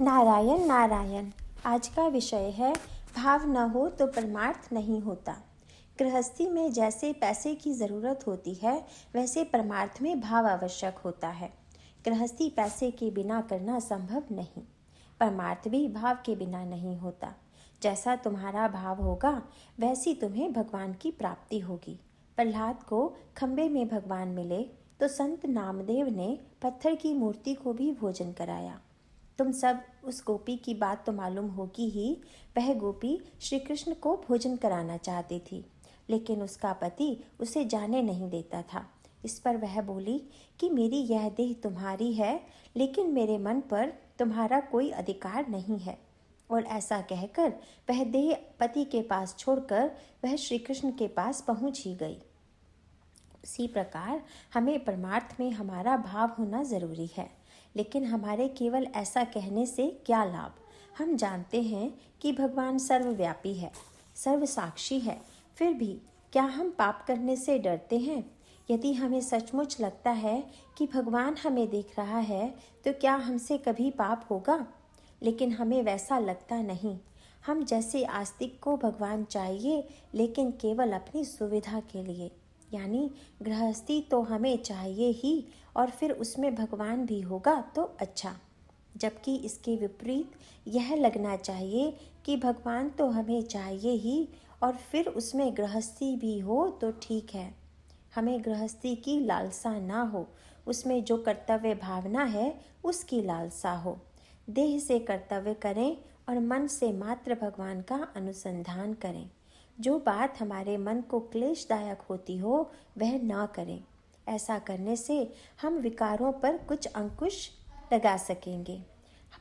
नारायण नारायण। आज का विषय है भाव न हो तो परमार्थ नहीं होता। गृहस्थी में जैसे पैसे की ज़रूरत होती है वैसे परमार्थ में भाव आवश्यक होता है। गृहस्थी पैसे के बिना करना संभव नहीं, परमार्थ भी भाव के बिना नहीं होता। जैसा तुम्हारा भाव होगा वैसी तुम्हें भगवान की प्राप्ति होगी। प्रहलाद को खंबे में भगवान मिले तो संत नामदेव ने पत्थर की मूर्ति को भी भोजन कराया। तुम सब उस गोपी की बात तो मालूम होगी ही। वह गोपी श्री कृष्ण को भोजन कराना चाहती थी, लेकिन उसका पति उसे जाने नहीं देता था। इस पर वह बोली कि मेरी यह देह तुम्हारी है, लेकिन मेरे मन पर तुम्हारा कोई अधिकार नहीं है। और ऐसा कहकर वह देह पति के पास छोड़कर वह श्री कृष्ण के पास पहुंच ही गई। उसी प्रकार हमें परमार्थ में हमारा भाव होना जरूरी है, लेकिन हमारे केवल ऐसा कहने से क्या लाभ। हम जानते हैं कि भगवान सर्वव्यापी है, सर्वसाक्षी है, फिर भी क्या हम पाप करने से डरते हैं? यदि हमें सचमुच लगता है कि भगवान हमें देख रहा है तो क्या हमसे कभी पाप होगा? लेकिन हमें वैसा लगता नहीं। हम जैसे आस्तिक को भगवान चाहिए, लेकिन केवल अपनी सुविधा के लिए, यानी गृहस्थी तो हमें चाहिए ही और फिर उसमें भगवान भी होगा तो अच्छा। जबकि इसके विपरीत यह लगना चाहिए कि भगवान तो हमें चाहिए ही और फिर उसमें गृहस्थी भी हो तो ठीक है। हमें गृहस्थी की लालसा ना हो, उसमें जो कर्तव्य भावना है उसकी लालसा हो। देह से कर्तव्य करें और मन से मात्र भगवान का अनुसंधान करें। जो बात हमारे मन को क्लेशदायक होती हो वह ना करें। ऐसा करने से हम विकारों पर कुछ अंकुश लगा सकेंगे।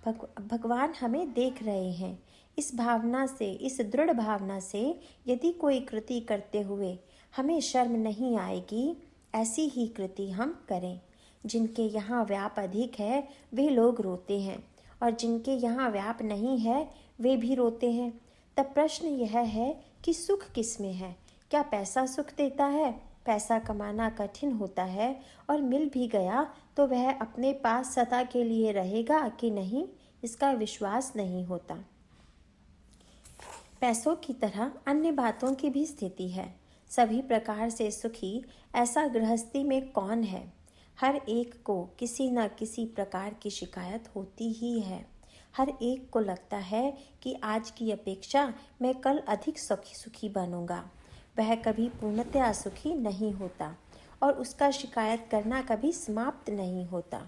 भगवान हमें देख रहे हैं। इस भावना से, इस दृढ़ भावना से यदि कोई कृति करते हुए हमें शर्म नहीं आएगी, ऐसी ही कृति हम करें। जिनके यहाँ व्याप अधिक है वे लोग रोते हैं, और जिनके यहाँ व्याप नहीं है वे भी रोते हैं। तब प्रश्न यह है कि सुख किस में है? क्या पैसा सुख देता है? पैसा कमाना कठिन होता है, और मिल भी गया तो वह अपने पास सदा के लिए रहेगा कि नहीं, इसका विश्वास नहीं होता। पैसों की तरह अन्य बातों की भी स्थिति है। सभी प्रकार से सुखी ऐसा गृहस्थी में कौन है? हर एक को किसी न किसी प्रकार की शिकायत होती ही है। हर एक को लगता है कि आज की अपेक्षा मैं कल अधिक सुखी बनूंगा। वह कभी पूर्णतया सुखी नहीं होता और उसका शिकायत करना कभी समाप्त नहीं होता।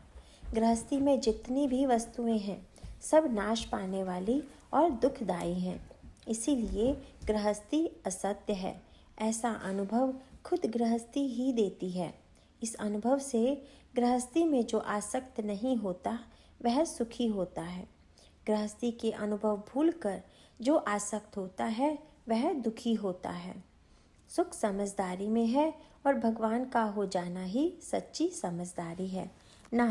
गृहस्थी में जितनी भी वस्तुएं हैं सब नाश पाने वाली और दुखदायी हैं। इसीलिए गृहस्थी असत्य है, ऐसा अनुभव खुद गृहस्थी ही देती है। इस अनुभव से गृहस्थी में जो आसक्त नहीं होता वह सुखी होता है। गृहस्थी के अनुभव भूलकर जो आसक्त होता है वह दुखी होता है। सुख समझदारी में है और भगवान का हो जाना ही सच्ची समझदारी है।